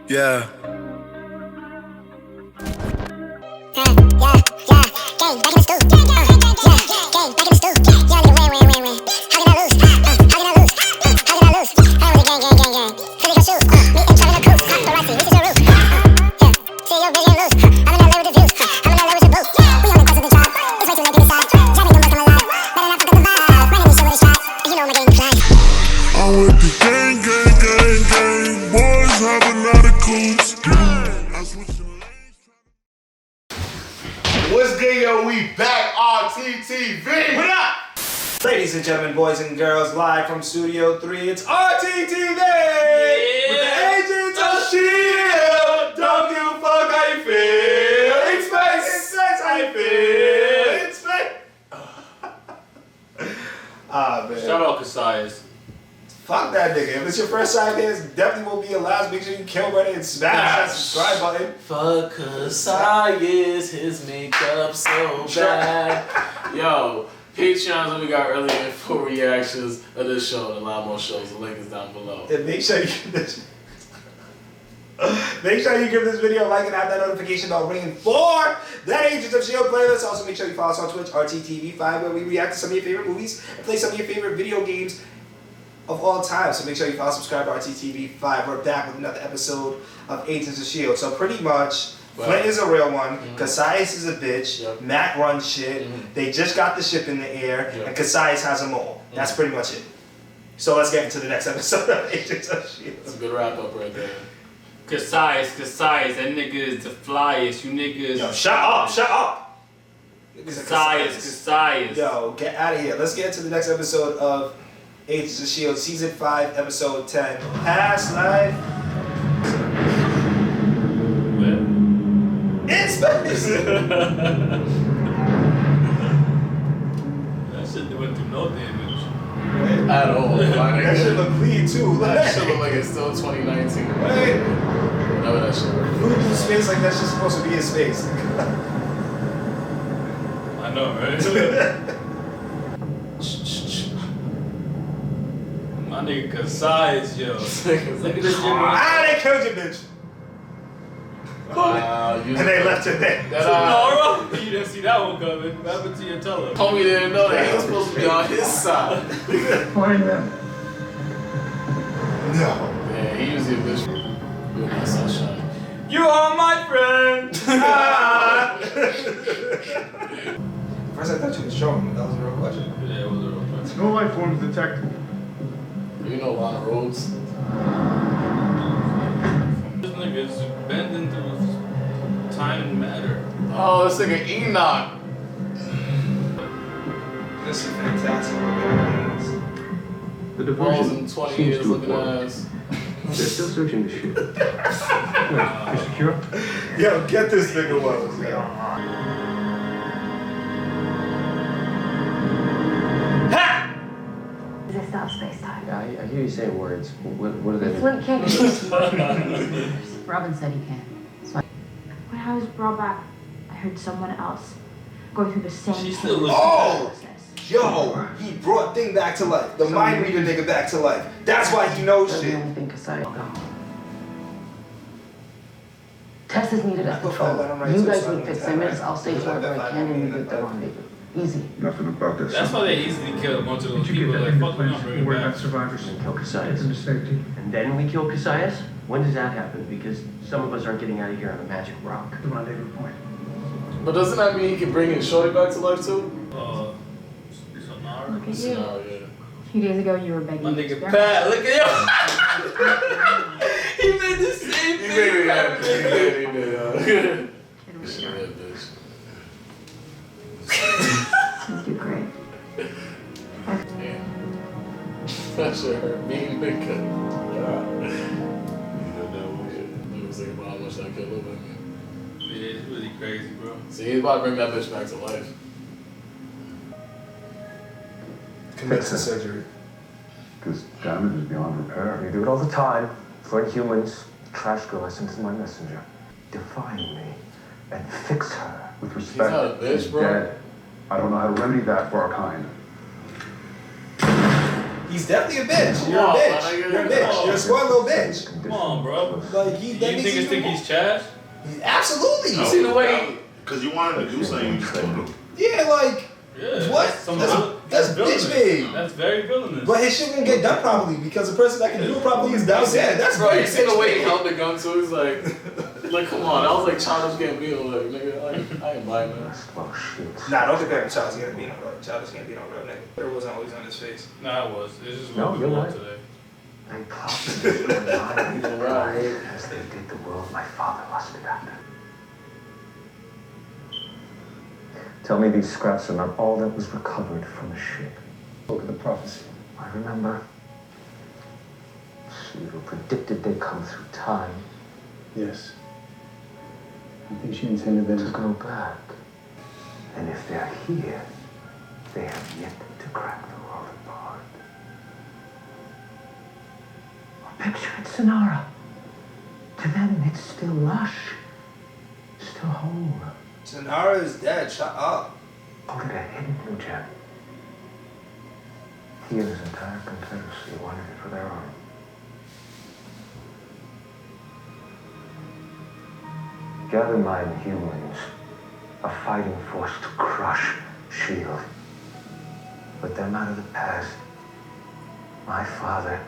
Yeah. Gang, back in the stool. Gang, back in the stool. Yeah, nigga, win. How can I lose? How can I lose? How can I lose? I was a gang. Philly go shoot. Me and Trevor the coop. Pop the Roxy, this is your roof. Yeah, see your vision loose. I'm in LA with the views. I'm in LA with the booth. We only busters in job. It's way too late to decide. Jamming them both come alive. Better not fuck up the vibe. Running this shit with a shot. And you know my game fly. I'm with the gang. Boys have a lot of coops. What's good, yo? We back, RTTV. What up? Ladies and gentlemen, boys and girls, live from Studio 3, it's RTTV! With the agents of S.H.I.E.L.D. Don't give a fuck how you feel. It's space, how you feel. It's space. Ah, man. Shout out Cassius. Fuck that nigga. If it's your first time here, it definitely will be your last. Make sure you kill Reddit and smash that subscribe button. Fuck Cassius, his makeup so bad. Yo, Patreons that we got earlier for reactions of this show and a lot more shows. The link is down below. And make sure you give this. Make sure you give this video a like and have that notification bell ringing for that Agents of S.H.I.E.L.D. playlist. Also, make sure you follow us on Twitch, RTTV5, where we react to some of your favorite movies and play some of your favorite video games of all time. So make sure you follow, subscribe to RTTV5. We're back with another episode of Agents of S.H.I.E.L.D. So pretty much, Flint is a real one, Cassius is a bitch, Mac runs shit, they just got the ship in the air, and Cassius has a mole. That's pretty much it. So let's get into the next episode of Agents of S.H.I.E.L.D. That's a good wrap up right there. Cassius, that nigga is the flyest. You niggas. Yo, shut up! Cassius. Yo, get out of here. Let's get into the next episode of Agents of S.H.I.E.L.D. Season 5, Episode 10. Past Life. In space! That shit went through no damage. At all. That shit look clean too. That shit look like it's still 2019. Right? Whatever that shit works. Moving through space like that's just supposed to be in space. I know, right? My nigga Cassius, yo. Look at this shit. They killed you, bitch. And they left it there. No, you didn't see that one coming. What happened to your teller? Homie didn't know that he was supposed to be on his side. Find them. No. Yeah, he usually a bitch. Doing that sunshine. You are my friend. First I thought you was trolling, but that was a real question. Yeah, it was a real question. No life forms detected. You know Lana Rhodes? This nigga is bending through time and matter. Oh, this nigga Enoch. This is fantastic. The Balls diversion in 20 seems years to looking have at worked. us. They're still searching the ship. You secure? Yo, get this nigga one. They stop space-time. Yeah, I hear you say words. What are they? Flint can't get this. Robin said he can. So When I was brought back, I heard someone else going through the same She's pain still looking. Oh! process. Yo, he brought Thing back to life. The mind reader nigga back to life. That's why he knows That's the shit. only thing Cassius got. Test is needed at Let him control. write You to guys us, need 15 minutes. I'll stay till wherever I can and you get the rendezvous. Easy. Nothing about this. That's why they easily killed a bunch of those Did you people. get that Like, in fuck, we're not bringing where back. that survivors And kill Cassius. into safety? And then we kill Cassius? When does that happen? Because some of us aren't getting out of here on a magic rock. The rendezvous point. But doesn't that mean he can bring his shorty back to life too? Sonara. Look at you. No, yeah. A few days ago, you were begging My me to nigga experiment. Pat, look at him. He made the same He thing. made it happen. He did, Kid, we Shit, are. bitch. You do great. Damn. That shit hurt me, nigga. He was thinking about how much that kid lived in me. Yeah, it's really crazy, bro. See, he's about to bring that bitch back to life. Commits to surgery. Because damage is beyond repair. You do it all the time. For humans, trash girl, I sent to my messenger. Define me and fix her. With He's respect, not a bitch, he's bro. dead. I don't know how to remedy that for our kind. He's definitely a bitch. Come You're a on, bitch. my nigga. You're a bitch. Come You're a a spoiled little bitch. Come on, bro. Like You niggas think he's trash? Absolutely. You see the way? Because you wanted to do something, you just told him. Yeah, like Yeah. what? That's bitch villainous. made. That's very villainous. But his shit won't get done properly because the person that can do it properly is downstairs. That's Bro, right. you see the way he held the gun too? He's like, come on, that was like Childish Gambino, like, nigga, I ain't buying that. Oh, shit. Nah, don't compare him to Childish Gambino, bro. Childish Gambino, real nigga. It wasn't always on his face. Nah, it was. It's just No, what we you're want right. today. They plotted to remind me pride as they did the world my father lusted after. Tell me these scraps are not all that was recovered from the ship. Look at the prophecy. I remember. Shiva predicted they'd come through time Yes. I think she intended them to go back. And if they're here, they have yet to crack the world apart. Picture it, Sonara. To them, it's still lush, still whole. Sonara is dead. Shut up. Call it a hidden gem. He and his entire confederacy wanted it for their own. Gather my humans, a fighting force to crush S.H.I.E.L.D. Put them out of the past. My father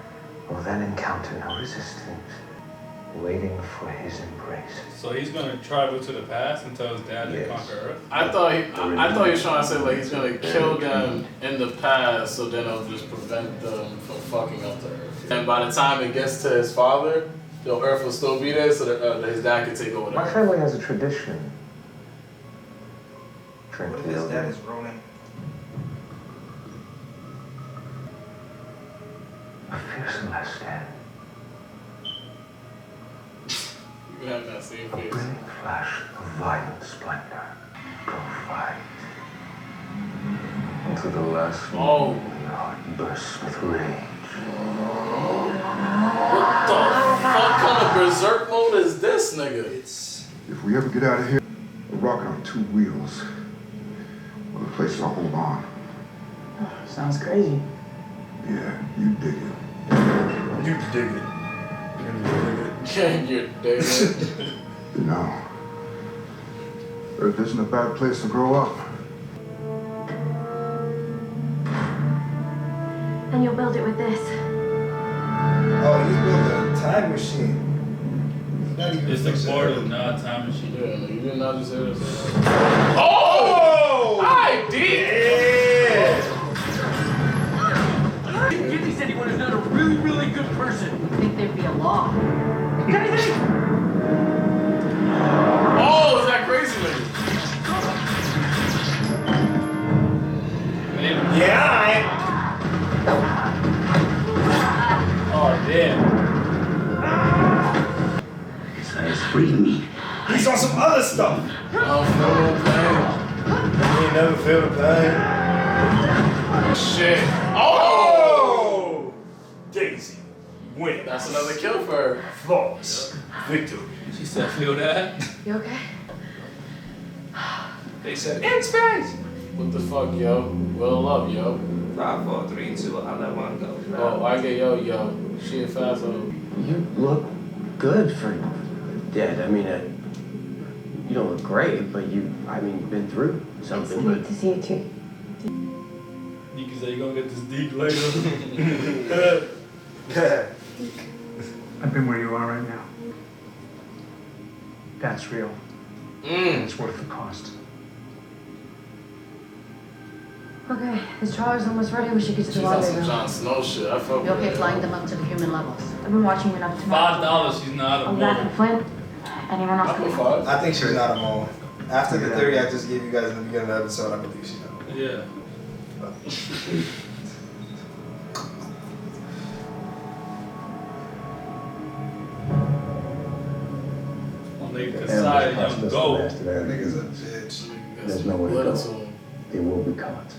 will then encounter no resistance, waiting for his embrace. So he's gonna travel to the past and tell his dad to conquer Earth? I thought he was trying to say like he's gonna kill them in the past, so then it'll just prevent them from fucking up the Earth. And by the time it gets to his father, the Earth will still be there, so that his dad can take over the My Earth. family has a tradition. What if his dad is Ronin? A fearsome last end. You have that same A face. brilliant flash of violent splendor. Go fight. Until the last Oh. your heart bursts with rage. What the fuck kind of berserk mode is this, nigga? If we ever get out of here, a rocket on 2 wheels. Well, the place will hold on. Sounds crazy. Yeah, you dig it. You dig it. Can you dig it? You know, Earth isn't a bad place to grow up. And you'll build it with this. Oh, he's building a time machine. He's not even It's the fixing board it. of not time machine. Yeah, like, you did not just say that. Oh! I did! Gibby said he would have done a really, really good person. I think there'd be a law. Oh, is that crazy nigga? Yeah, Oh, damn. It's freeing me. he's on some other stuff. I don't feel no pain. He ain't never feel the pain. Shit. Oh! Daisy, win. That's another kill for her. Flawless victory. She said, feel that? You okay? They said in space. What the fuck, yo? Well, love, yo. 5, 4, 3, 2. I let one go. Oh, I get yo. She a fast hoe. You look good for dead. I mean, you don't look great, but you've been through something. But to see you too. Nika said, you gonna get this deep later. I've been where you are right now. That's real. And it's worth the cost. Okay, this trawler's almost ready. We should get to the She's on water some now. Jon Snow shit. I fuck You with okay her. flying them up to the human levels? I've been watching you enough to know. $5, she's not a Oh, that and woman. Flint. Anyone else? I put 5. I think she's not a mole. After the theory I just gave you guys in the beginning of the episode, I believe she's not a mole. Yeah. Nigga, Kasai, young goat. That nigga's a bitch. There's nowhere to Little go. to him. They will be caught.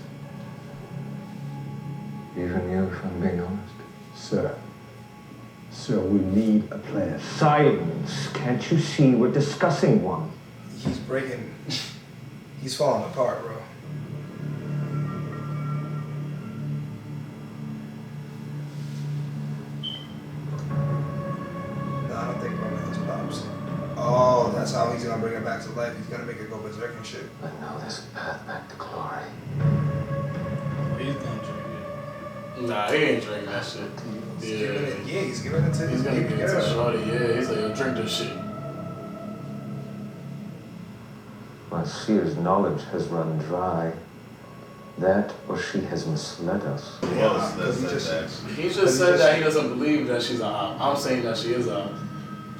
Even you, if I'm being honest. Sir. Sir, we need a plan. Silence. Can't you see we're discussing one? He's breaking. He's falling apart, bro. That's how he's gonna bring her back to life. He's gonna make her go berserk and shit. But now there's a path back to glory. He's gonna drink it. Nah, he ain't drinking that shit. He's giving it to He's gonna give it to Shorty, yeah. He's like, yo, drink this shit. My seer's knowledge has run dry. That or she has misled us. He just said that he doesn't believe that she's a op. I'm saying that she is a op.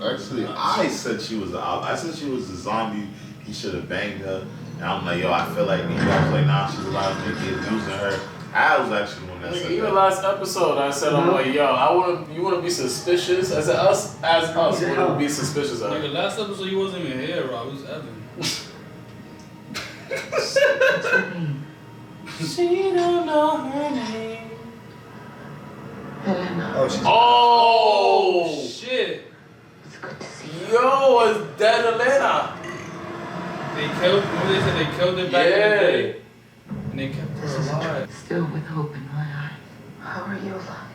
Actually, I said she was a op. I said she was a zombie. He should have banged her. And I'm like, yo, I feel like you guys like, nah, she's alive. They keep using her. I was actually the one that said Even that. last episode, I said, I'm like, yo, you wanna be suspicious? I said, us wouldn't be suspicious of her. Nigga, last episode you wasn't even here, Rob. It was Evan. She don't know her name. Helena. Oh, she's. Oh shit. It's good to see you. Yo, it's dead Elena. They killed. Remember they said they killed her back in the day, and they kept her alive. Still with hope in my eyes. How are you alive?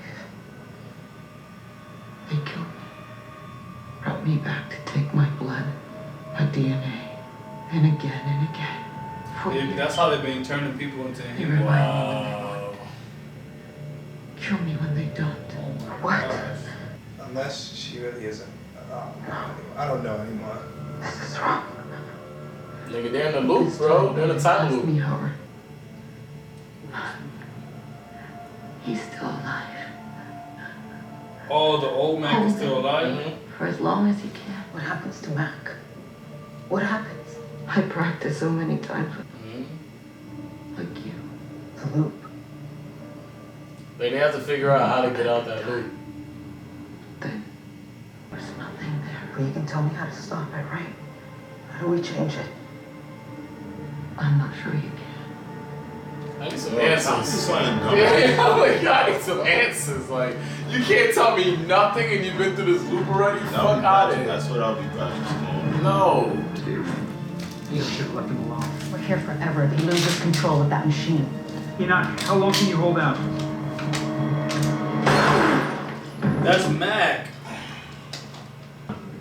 They killed me. Brought me back to take my blood, my DNA, and again. That's how they've been turning people into They humans. remind me when they want to. Kill me when they don't. What? Unless she really isn't. I don't know anymore. This is wrong. Nigga, they're in the loop, bro. They're in the time loop. Me, Howard. He's still alive. Oh, the old man is still alive? For as long as he can. What happens to Mac? What happens? I practiced so many times with like you. The loop. Like, they have to figure out how to get out that loop. Then there's nothing there. But you can tell me how to stop it, right? How do we change it? I'm not sure you can. I need some answers. Yeah, Yeah, I'm like, I need some answers. Like, you can't tell me nothing and you've been through this loop already? Fuck out of here. That's what I'll be practicing. No. You should have left him alone. We're here forever if he loses control of that machine. You're not. How long can you hold out? That's Mac.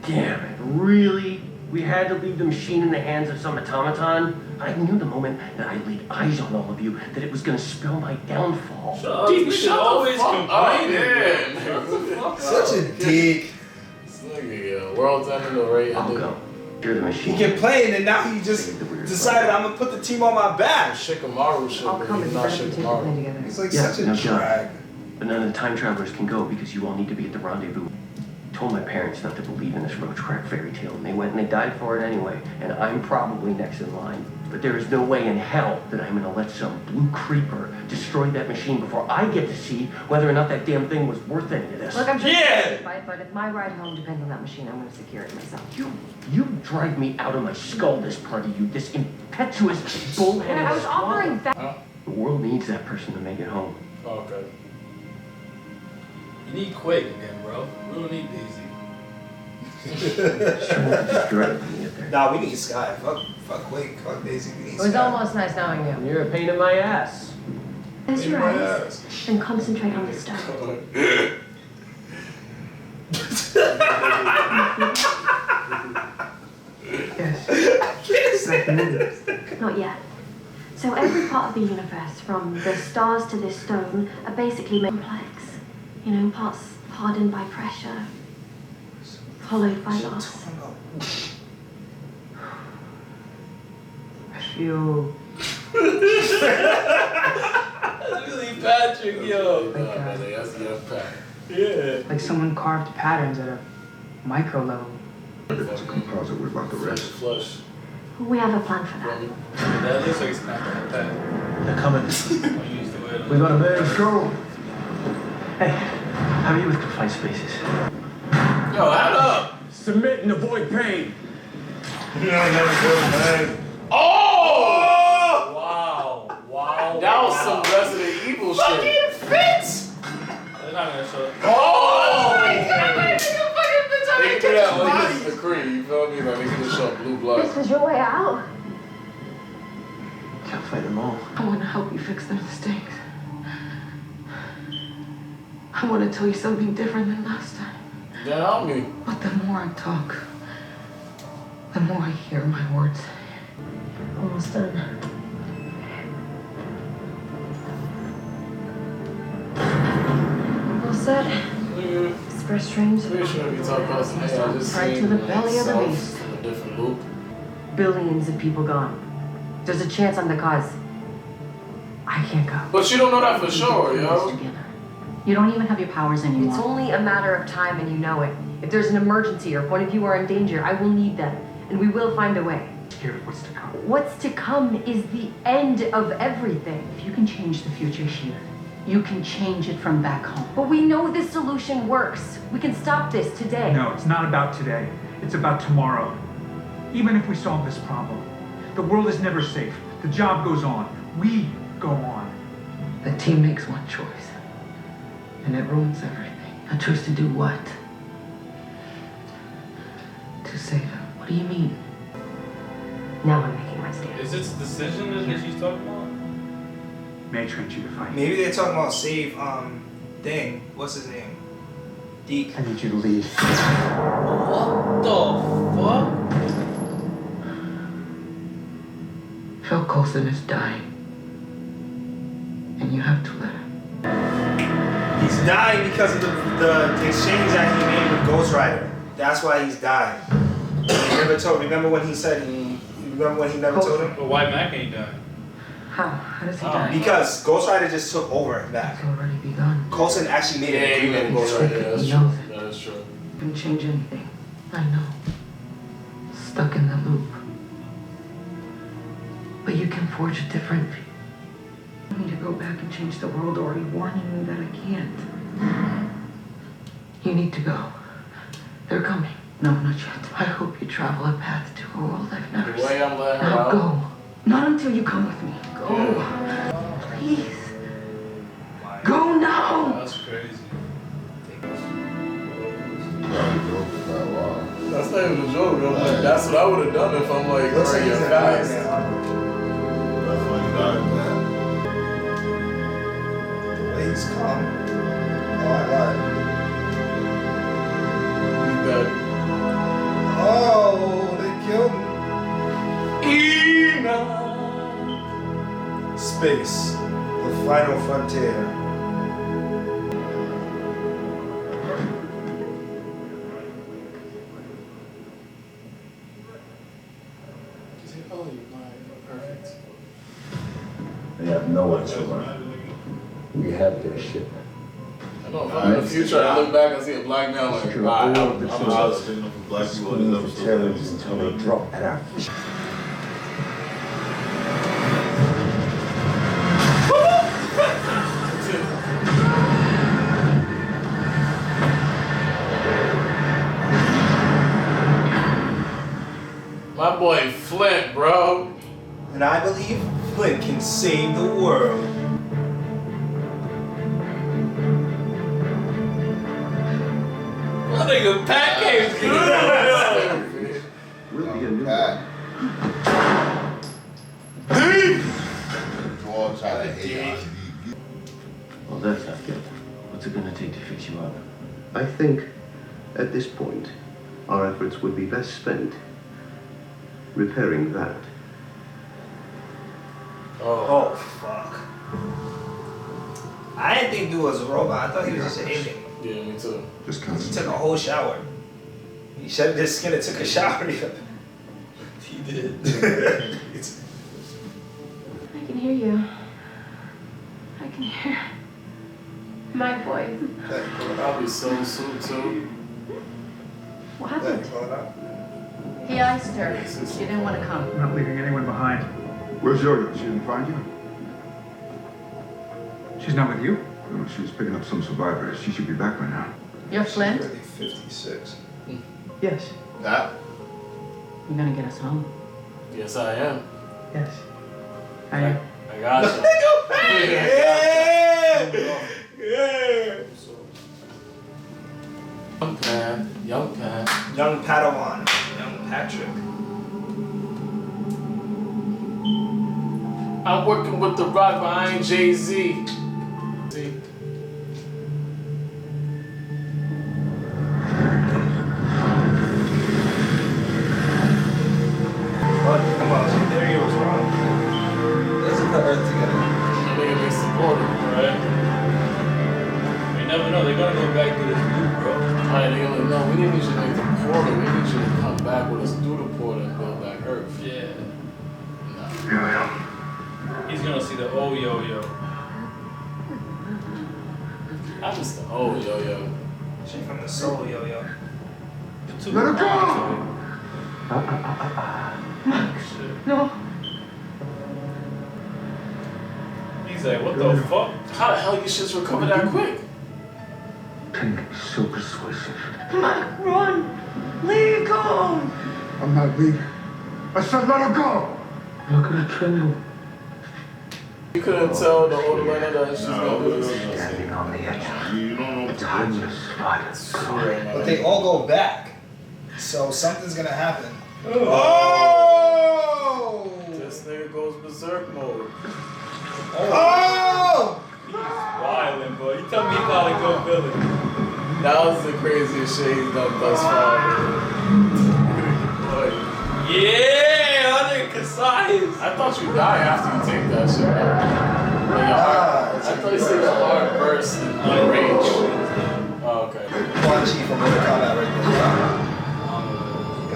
Damn it, really? We had to leave the machine in the hands of some automaton? I knew the moment that I laid eyes on all of you that it was gonna spell my downfall. You should always complain. Such a dick. This nigga, world's ending already. I'll go. You're the machine. He complained and now he just decided I'm gonna put the team on my back. Shikamaru shit, I'll but come he's and not grab you two to play Shikamaru. together. It's like Yeah, such a no doubt. drag. But none of the time travelers can go because you all need to be at the rendezvous. I told my parents not to believe in this Robcityrt fairy tale, and they went and they died for it anyway. And I'm probably next in line. But there is no way in hell that I'm gonna let some blue creeper destroy that machine before I get to see whether or not that damn thing was worth any of this. Look, I'm just fight, but if my ride home depends on that machine, I'm gonna secure it myself. You drive me out of my skull, this part of you, this impetuous, bullheaded I was offering swallow. The world needs that person to make it home. Okay. You need Quake again, bro. We don't need Daisy. Nah, we need Sky. Fuck Quake. Fuck Daisy. We need It was Sky. almost nice knowing you. You're a pain in my ass. Close your eyes and concentrate on the stone. Not yet. So every part of the universe, from the stars to this stone, are basically complex. You know, parts hardened by pressure, hollowed by loss. I feel That's really Patrick, yo. Yeah. like someone carved patterns at a micro level. It's a composite without the rest. Flush. We have a plan for that. That looks like it's not that bad. They're coming. When you used to wear them. We got a bed. Let's go. Hey, how are you with confined spaces? Yo, add up. Submit and avoid pain. Oh! Wow. That was some Resident Evil shit. Fucking fits! They're not gonna show. Oh! They can do that when he gets the cream, you feel me? Like, they can just show blue blood. This was your way out. Can't fight them all. I want to help you fix their mistakes. I want to tell you something different than last time. Then help me. But the more I talk, The more I hear my words. Almost done. All set. Express trains. We shouldn't be talking about some hey, I just Right to seen the belly of the myself beast. in a different loop. Billions of people gone. There's a chance I'm the cause. I can't go. But you don't know that for sure, yo. You don't even have your powers anymore. It's only a matter of time and you know it. If there's an emergency or one of you are in danger, I will need them. And we will find a way. Scared of what's to come. What's to come is the end of everything. If you can change the future here, you can change it from back home. But we know this solution works. We can stop this today. No, it's not about today. It's about tomorrow. Even if we solve this problem, the world is never safe. The job goes on. We go on. The team makes one choice, and it ruins everything. A choice to do what? To save him. What do you mean? Now I'm making my stand. Is this decision that she's talking about? May trained you to fight. Maybe they're talking about save, thing. What's his name? Deke. I need you to leave. What the fuck? Phil Coulson is dying. And you have to let him. He's dying because of the exchange that he made with Ghost Rider. That's why he's dying. He never told. Remember when he said remember when he never told him? But why Mac ain't dying? How does he die? Because Ghost Rider just took over Mac. It's already begun. Coulson actually made an agreement. Ghost Rider, that's He true. knows it. That is true. Couldn't change anything. I know. Stuck in the loop. But you can forge a different. I need to go back and change the world, or are you warning me that I can't? You need to go. They're coming. No, not yet. I hope you travel a path to a world I've never The way seen. I'm letting her Now out. go. Not until you come with me. Go. Please. Go now. That's crazy. That's not even a joke, bro. Like, that's what I would have done if I'm like, Looks like bro, he's you're in fast. man. That's why you got He's calm. Oh, I lied. He's dead. Oh, they killed him. Space, the final frontier. Oh, you're perfect. They have nowhere to run. We have their ship. I know, if I'm in the future, I look back and see a black man like, Secure alright, all of the I'm children. out sticking up for black people in this Scream for episode. terrorists until they drop at our feet. my boy Flint, bro. And I believe Flint can save the world. That nigga Pat game's good. We'll be a new All try to hate on Well, that's not good. What's it gonna take to fix you up? I think, at this point, our efforts would be best spent repairing that. Oh, fuck. I didn't think dude was a robot. I thought he was just an alien. Yeah, me too. Just He concentrate. took a whole shower. He shaved his skin and took a shower. He did. I can hear you. I can hear my voice. I'll be so soon too. What happened? He iced her. She didn't want to come. I'm not leaving anyone behind. Where's Yo-Yo? She didn't find you? She's not with you? No, she was picking up some survivors. She should be back by now. You're Flint? 56. Yes. that. You're gonna get us home. Yes, I am. Yes. I got you. Yeah. Young Pat, young Pat. Young Padawan. Young Patrick. I'm working with The Rock, but I ain't Jay-Z. See? Right, they're like, no, we didn't need you to make the portal. We need you to come back with us through the portal and build back Earth. Yeah. Nah. He's gonna see the old yo-yo. I just the old yo-yo. She from the soul yo-yo. Let her go! No. He's like, what the fuck? How the hell you shits recover that quick? Can be so persuasive. Mike, run! Leave, go! I'm not leaving. I said let her go! Look at her tremble. You couldn't tell the old lady that she's gonna do this. Standing on the edge. You don't know. It's harmless violence. But they all go back. So something's gonna happen. Oh! This nigga goes berserk mode. Oh! He's wildin', boy. You tell me he gotta go villain. That was the craziest shit he's done thus far. Yeah, other Kasai's. I thought you die after you take that shit out. Like your heart, I thought you said your heart burst in rage. Oh, okay. Quan Chi from Mortal Kombat right there.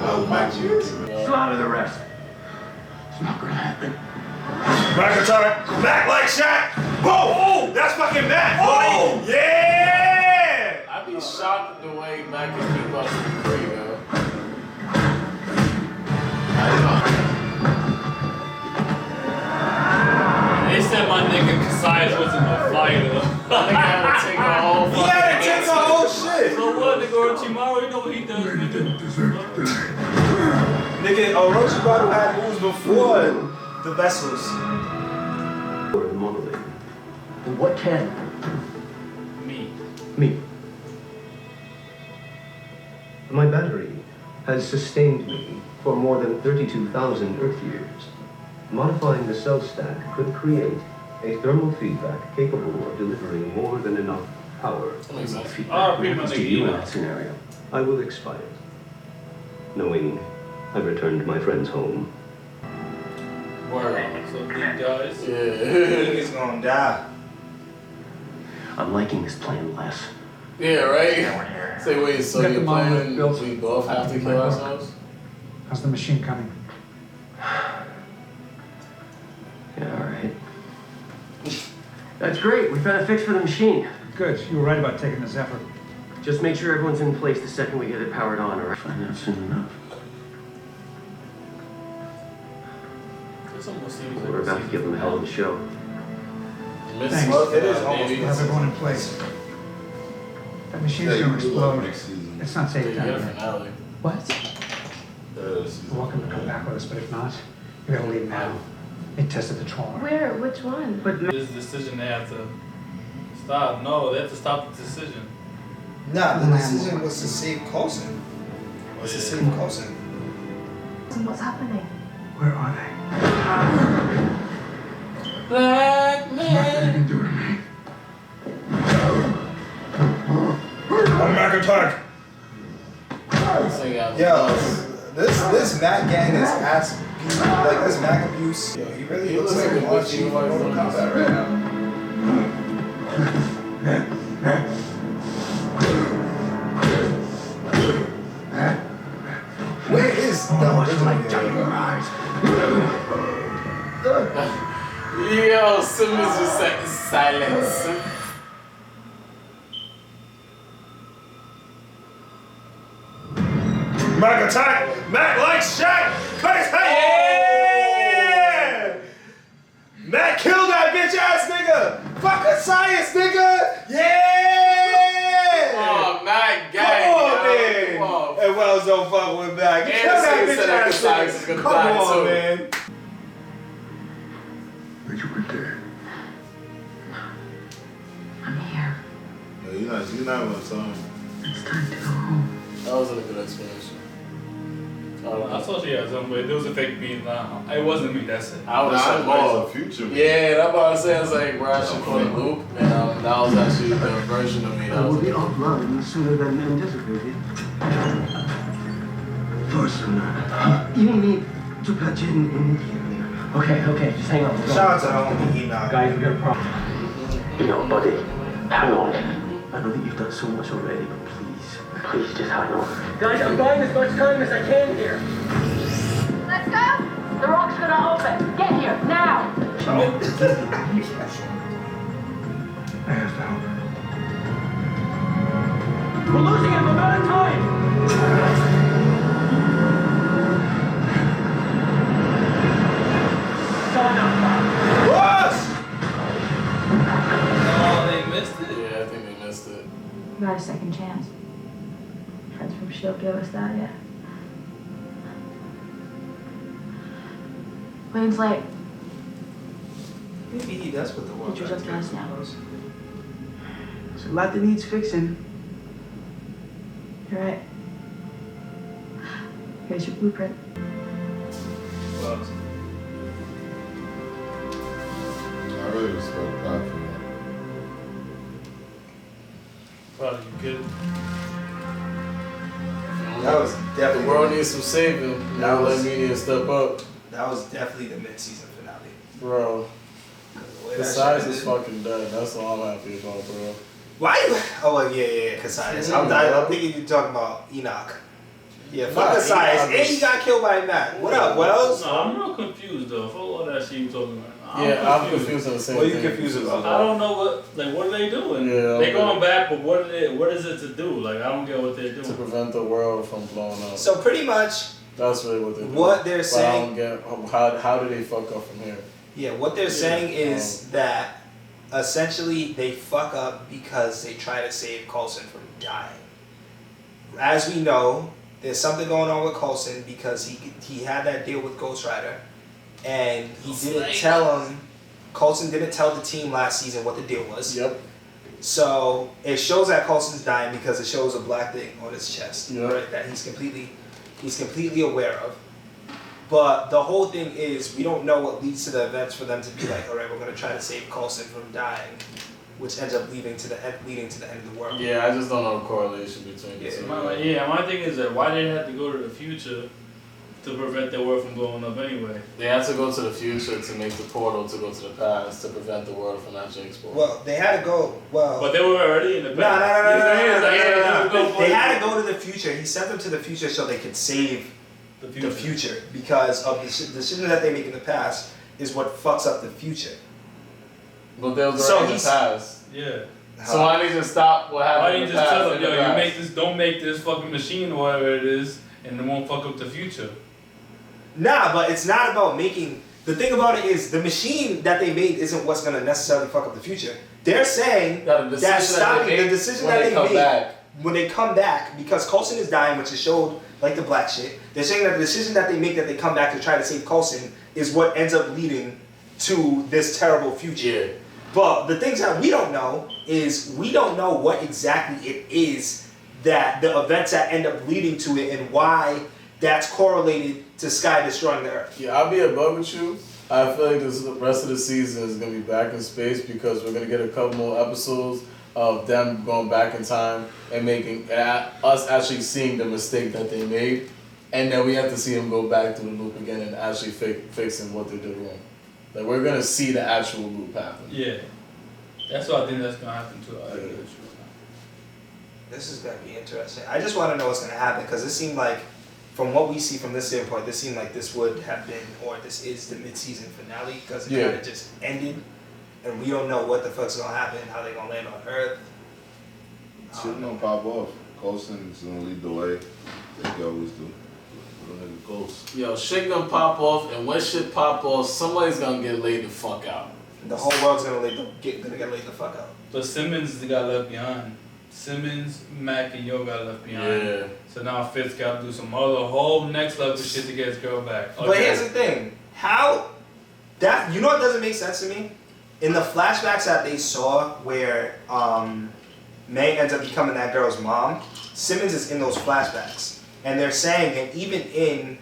Oh, my Jesus. Slaughter the rest. It's not gonna happen. Patricrt, Mac like shot. Whoa! That's fucking Mac, boy! Yeah! I'd be shocked the way Mac can keep up with free, yo. They said my nigga Kasai's wasn't a fighter. I think I had to take a whole He had to take the whole shit! So what, nigga Orochimaru, you know what he does, nigga? Nigga, Orochimaru had moves before the vessels. Or the monolith. And what can? Me. Me. My battery has sustained me for more than 32,000 Earth years. Modifying the cell stack could create a thermal feedback capable of delivering more than enough power. Ah, pretty much to you in that scenario. I will expire, knowing I've returned my friends home. Word. So he dies. Yeah. Nigga's gonna die. I'm liking this plan less. Yeah, right? Say, wait, so Got you're the monolith planning built. we both have to kill ourselves? How's the machine coming? Yeah, alright. That's great. We found a fix for the machine. Good. You were right about taking this effort. Just make sure everyone's in place the second we get it powered on, or find out soon enough. We're about to give them a hell of a show. Thanks. Well, it is almost We'll have everyone in place. That machine's going to explode. It's not safe down here. What? You're welcome to come back with us, but if not, you gotta leave now. They tested the trawler. Where? Which one? This decision they have to stop. No, they have to stop the decision. Nah, the decision was to save Coulson. Was to save Coulson. What's happening? Where are they? Black man. You can do it to me. I'm Patricrt. Yo, this Mac gang is ass beat. Like this Mac abuse. Yo, he really looks like a Quan Chi from Mortal Kombat right now. Where is the original? Yo, Simba's just sat in silence. Mac attack! Mac like shot! Cut his head! Yeah! Mac killed that bitch ass nigga! Fuck a science nigga! Yeah! Oh, Mac gang. Come on, yo. man! Come on. And Wells don't fuck with Mac. Kill that bitch ass nigga! Come on, man! But you were dead. I'm here. No, you're not gonna tell him. It's time to go home. That wasn't a good explanation. I thought she had something, but it was a fake beat. Nah, it wasn't me. That's it. I would have said more. Future. Yeah, that's what I was saying. It's like, bro, I should call it Loop, and that was actually the version of me. I That will was be offline sooner than anticipated. First, you need to patch in immediately. Okay, just hang on. Shout out to homie Enoch. Guys, we got a problem. You know, buddy, hang on. I know that you've done so much already, but please, Please just hang on. Guys, I'm buying as much time as I can here. Let's go! The rock's gonna open. Get here, now! I have to help. We're losing him, I'm out of time! What? Oh, they missed it? Yeah, I think they missed it. We got a second chance. Friends from S.H.I.E.L.D. gave us that, yeah. Plane's late. Maybe he does put the world Pictures up to us now. There's a lot that needs fixing. You're right. Here's your blueprint. Well, I really respect that for that. probably good. That was definitely The world needs some saving. Now let media step up. That was definitely the mid-season finale. Bro. way The that size shit is ended. fucking done. That's all I'm happy about, bro. Why? Oh, well, yeah, Cassius. I'm thinking you're talking about Enoch. Yeah, fuck Cassius. And he got killed by Matt. What up, Wells? No, I'm real confused though. For all that shit you talking about. I'm confused on the same What are thing. you confused about? I don't know what are they doing? Yeah, they going back, but what is it to do? Like, I don't get what they're doing. To prevent the world from blowing up. So pretty much, that's really what they're doing. What they're But saying. I don't get how do they fuck up from here? Yeah, what they're saying is that essentially they fuck up because they try to save Coulson from dying. As we know, there's something going on with Coulson because he had that deal with Ghost Rider, and he didn't tell him. Coulson didn't tell the team last season what the deal was. Yep. So it shows that Coulson's dying because it shows a black thing on his chest, Yep. right? That he's completely aware of. But the whole thing is we don't know what leads to the events for them to be like, all right, we're gonna try to save Coulson from dying, which ends up leading to the end of the world. Yeah, I just don't know the correlation between the two. My thing is that why they had to go to the future to prevent their world from blowing up anyway. They had to go to the future to make the portal to go to the past to prevent the world from actually exploding. Well, they had to go. Well, but they were already in the past. No. They had to go to the future. He sent them to the future so they could save the future because of the decision that they make in the past is what fucks up the future. But they was already in the past. Yeah. So why didn't they just stop what happened? Why didn't you just tell them, in the yo, you past? make this, don't make this fucking machine or whatever it is, and it won't fuck up the future. Nah, but it's not about making. The thing about it is the machine that they made isn't what's gonna necessarily fuck up the future. They're saying that stopping the decision that they made when they come back, because Coulson is dying, which is showed like the black shit. They're saying that the decision that they make that they come back to try to save Coulson is what ends up leading to this terrible future. Yeah. But the things that we don't know is we don't know what exactly it is that the events that end up leading to it and why that's correlated to Sky destroying the Earth. Yeah, I'll be above with you. I feel like the rest of the season is going to be back in space because we're going to get a couple more episodes of them going back in time and making us actually seeing the mistake that they made, and then we have to see them go back through the loop again and actually fixing what they did wrong. Like, we're going to see the actual loop happen. Yeah. That's what I think that's going to happen too. This is going to be interesting. I just want to know what's going to happen because it seemed like, from what we see from this standpoint, this seemed like this would have been, or this is the mid-season finale because it kind of just ended, and we don't know what the fuck's gonna happen, how they gonna land on Earth. Shit gonna pop off. Coulson's gonna lead the way. They always do. Ghost. Yo, shit gonna pop off, and when shit pop off, somebody's gonna get laid the fuck out. The whole world's gonna get laid the fuck out. But Simmons got left behind. Simmons, Mac, and Yo got left behind. Yeah. So now Fitz got to do some other whole next level shit to get his girl back. But here's the thing: how that you know what doesn't make sense to me? In the flashbacks that they saw, where May ends up becoming that girl's mom, Simmons is in those flashbacks, and they're saying, and even in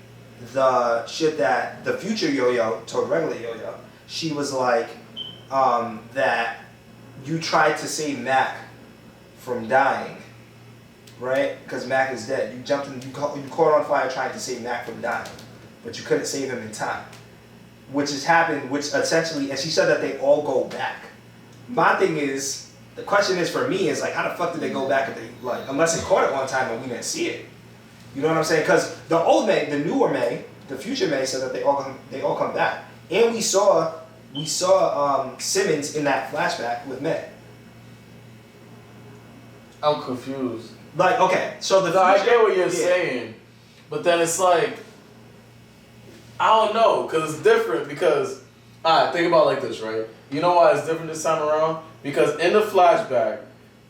the shit that the future Yo-Yo told regular Yo-Yo, she was like that you tried to save Mac from dying, right? Because Mac is dead. You jumped in, you caught on fire trying to save Mac from dying, but you couldn't save him in time. Which has happened, which essentially, and she said that they all go back. My thing is, The question is for me is like, how the fuck did they go back if they like, unless they caught it one time and we didn't see it? You know what I'm saying? Because the old May, the newer May, the future May said that they all come back, and we saw Simmons in that flashback with May. I'm confused. Like, okay, so the no, I future, get what you're saying, but then it's like, I don't know, because it's different. Because, alright, think about it like this, right? You know why it's different this time around? Because in the flashback,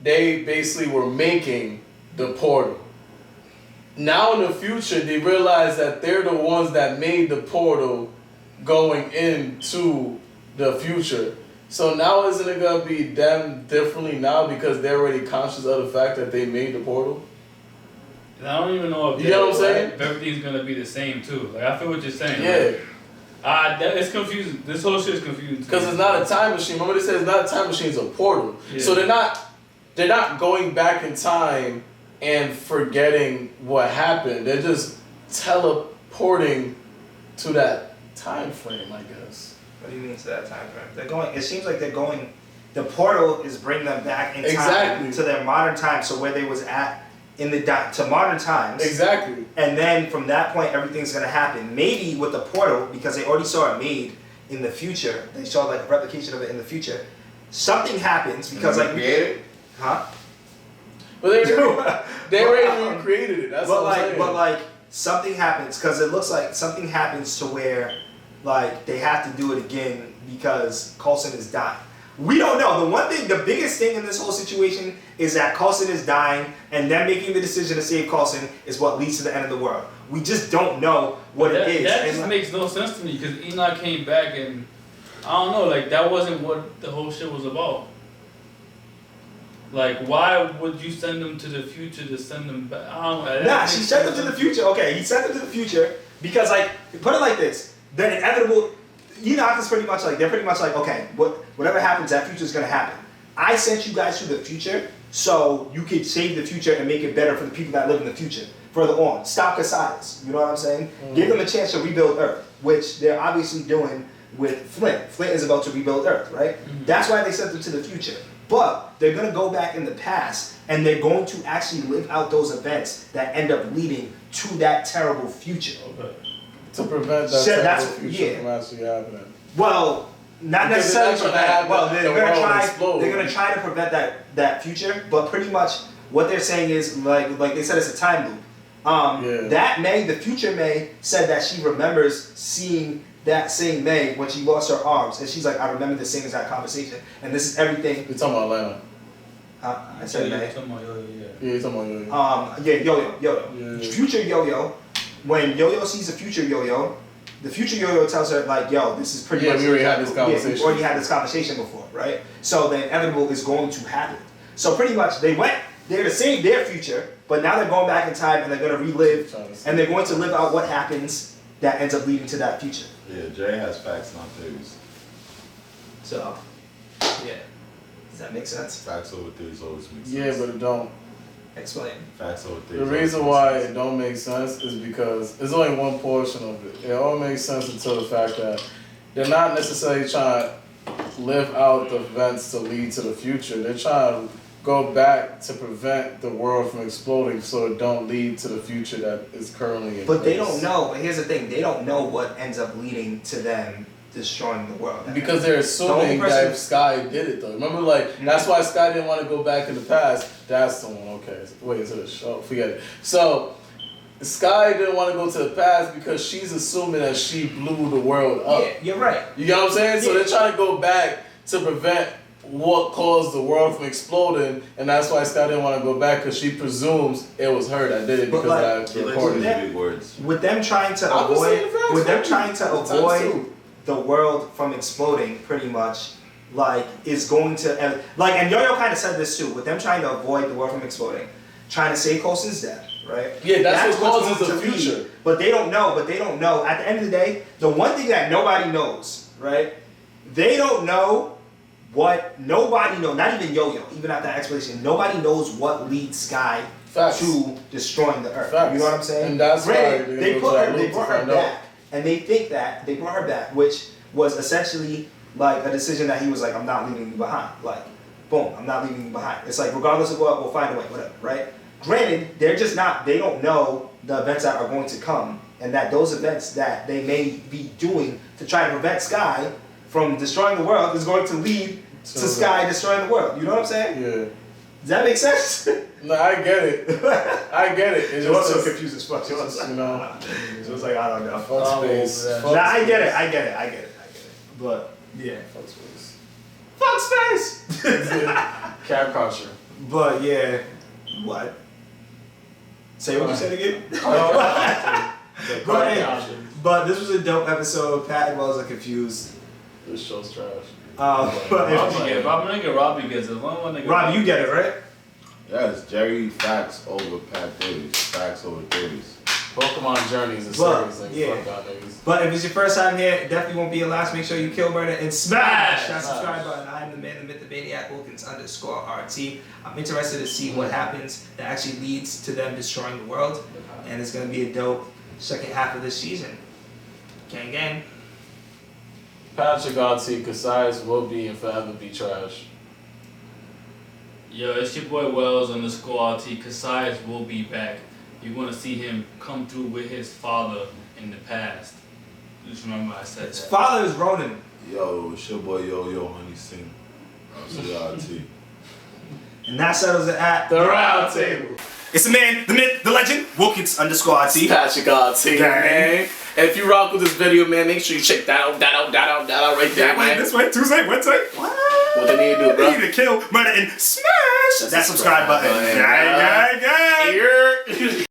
they basically were making the portal. Now in the future, they realize that they're the ones that made the portal going into the future. So now isn't it gonna be them differently now because they're already conscious of the fact that they made the portal? And I don't even know if you know what I'm saying? If everything's gonna be the same too. Like I feel what you're saying. Yeah. It's confusing. This whole shit is confusing. Because it's not a time machine. Remember they said it's not a time machine, it's a portal. Yeah. So they're not going back in time and forgetting what happened. They're just teleporting to that time frame, I guess. What do you mean to that time frame? They're going. It seems like they're going. The portal is bringing them back in time to their modern time. So where they was at in the to modern times. Exactly. And then from that point, everything's gonna happen. Maybe with the portal, because they already saw it made in the future. They saw like a replication of it in the future. Something happens because like created, huh? But they already recreated it. That's what I'm saying. But like something happens because it looks like something happens to where like they have to do it again because Coulson is dying. We don't know. The one thing, the biggest thing in this whole situation is that Coulson is dying, and them making the decision to save Coulson is what leads to the end of the world. We just don't know what it is. That just makes no sense to me because Enoch came back and I don't know, like that wasn't what the whole shit was about. Like, why would you send them to the future to send them back? I don't know. Nah, she sent them to the future. Okay, he sent them to the future because, like, put it like this: the inevitable. Enoch is pretty much like they're pretty much like, okay, whatever happens, that future is gonna happen. I sent you guys to the future so you could save the future and make it better for the people that live in the future further on. Stop Cassius. You know what I'm saying? Mm-hmm. Give them a chance to rebuild Earth, which they're obviously doing with Flint. Flint is about to rebuild Earth, right? Mm-hmm. That's why they sent them to the future. But they're going to go back in the past and they're going to actually live out those events that end up leading to that terrible future. Okay. To prevent that terrible future from actually happening. Well, not necessarily prevent. Well, they're going to try to prevent that future, but pretty much what they're saying is like they said it's a time loop. That May, the future May, said that she remembers seeing that same May when she lost her arms, and she's like, I remember the same exact conversation, and this is everything. You're talking about Atlanta. I said May. You're talking about Yo-Yo, yeah. You're talking about Yo-Yo. Yo-Yo. Yeah. Future Yo-Yo. When Yo-Yo sees the future Yo-Yo, the future Yo-Yo tells her like, yo, this is pretty much. We already had this conversation. We already had this conversation before, right? So the inevitable is going to happen. So pretty much they went there to save their future, but now they're going back in time and they're going to relive, and they're going to live out what happens that ends up leading to that future. Yeah, Jay has facts, not theories. So, yeah. Does that make sense? Facts over theories always make sense. Yeah, but it don't. Explain. Facts over theories. The reason why it don't make sense is because there's only one portion of it. It all makes sense until the fact that they're not necessarily trying to live out the events to lead to the future. They're trying to go back to prevent the world from exploding so it don't lead to the future that is currently in place. But they don't know. Here's the thing. They don't know what ends up leading to them destroying the world. Because they're assuming that Sky did it though. Remember, like, that's why Sky didn't want to go back in the past. That's the one. Okay. Wait, is it a show? Forget it. So, Sky didn't want to go to the past because she's assuming that she blew the world up. Yeah, you're right. You get what I'm saying? So they're trying to go back to prevent what caused the world from exploding, and that's why Sky didn't want to go back because she presumes it was her that did it because of that recording. Big words. With them trying to avoid the world from exploding, pretty much, like, is going to like, and Yo-Yo kind of said this too. With them trying to avoid the world from exploding, trying to save Coulson's death, right? Yeah, that's what what's causes the going to future. lead. But they don't know. At the end of the day, the one thing that nobody knows, right? They don't know. Nobody knows, not even Yo-Yo, even after that explanation, nobody knows what leads Sky to destroying the Earth. You know what I'm saying? And that's why they brought her back, and they think that they brought her back, which was essentially like a decision that he was like, I'm not leaving you behind. Like, Boom, I'm not leaving you behind. It's like, regardless of what, we'll find a way, whatever, right? Granted, they're just not, they don't know the events that are going to come, and that those events that they may be doing to try to prevent Sky from destroying the world is going to lead to Sky destroying the world. You know what I'm saying? Yeah. Does that make sense? No, I get it. I get it. It's also confused as fuck. You know. So it's like, I don't know. Fuck space. Nah, I get it. But, yeah. Fuck space. Fuck space! Cap culture. But, yeah. What? Say what you said again? But this was a dope episode. Pat and Wells are confused. This show's trash. But Robbie gets it. Rob, you get it, right? Yeah, it's Jerry Facts over Pat Davis. Facts over Davis. Pokemon Journeys is serious. Like, yeah. fuck out niggas. But if it's your first time here, it definitely won't be your last. Make sure you kill, murder, and smash that subscribe button. I'm the man, the myth, the maniac, Wilkins _RT. I'm interested to see what happens that actually leads to them destroying the world. And it's going to be a dope second half of this season. Gang, gang. Patricrt, Casais will be and forever be trash. Yo, it's your boy Wells _RT. Casais will be back. You're gonna see him come through with his father in the past. Just remember I said His that. father is Ronan. Yo, it's your boy Yo Honey Sing. RCRT. And that settles it at the round table. It's the man, the myth, the legend, Wilkins _RT. Patricrt, man. And if you rock with this video, man, make sure you check that out right there, man. This way, Tuesday, Wednesday. What they need to do, bro? They need to kill, murder, and smash that subscribe button. Gang, gang, gang.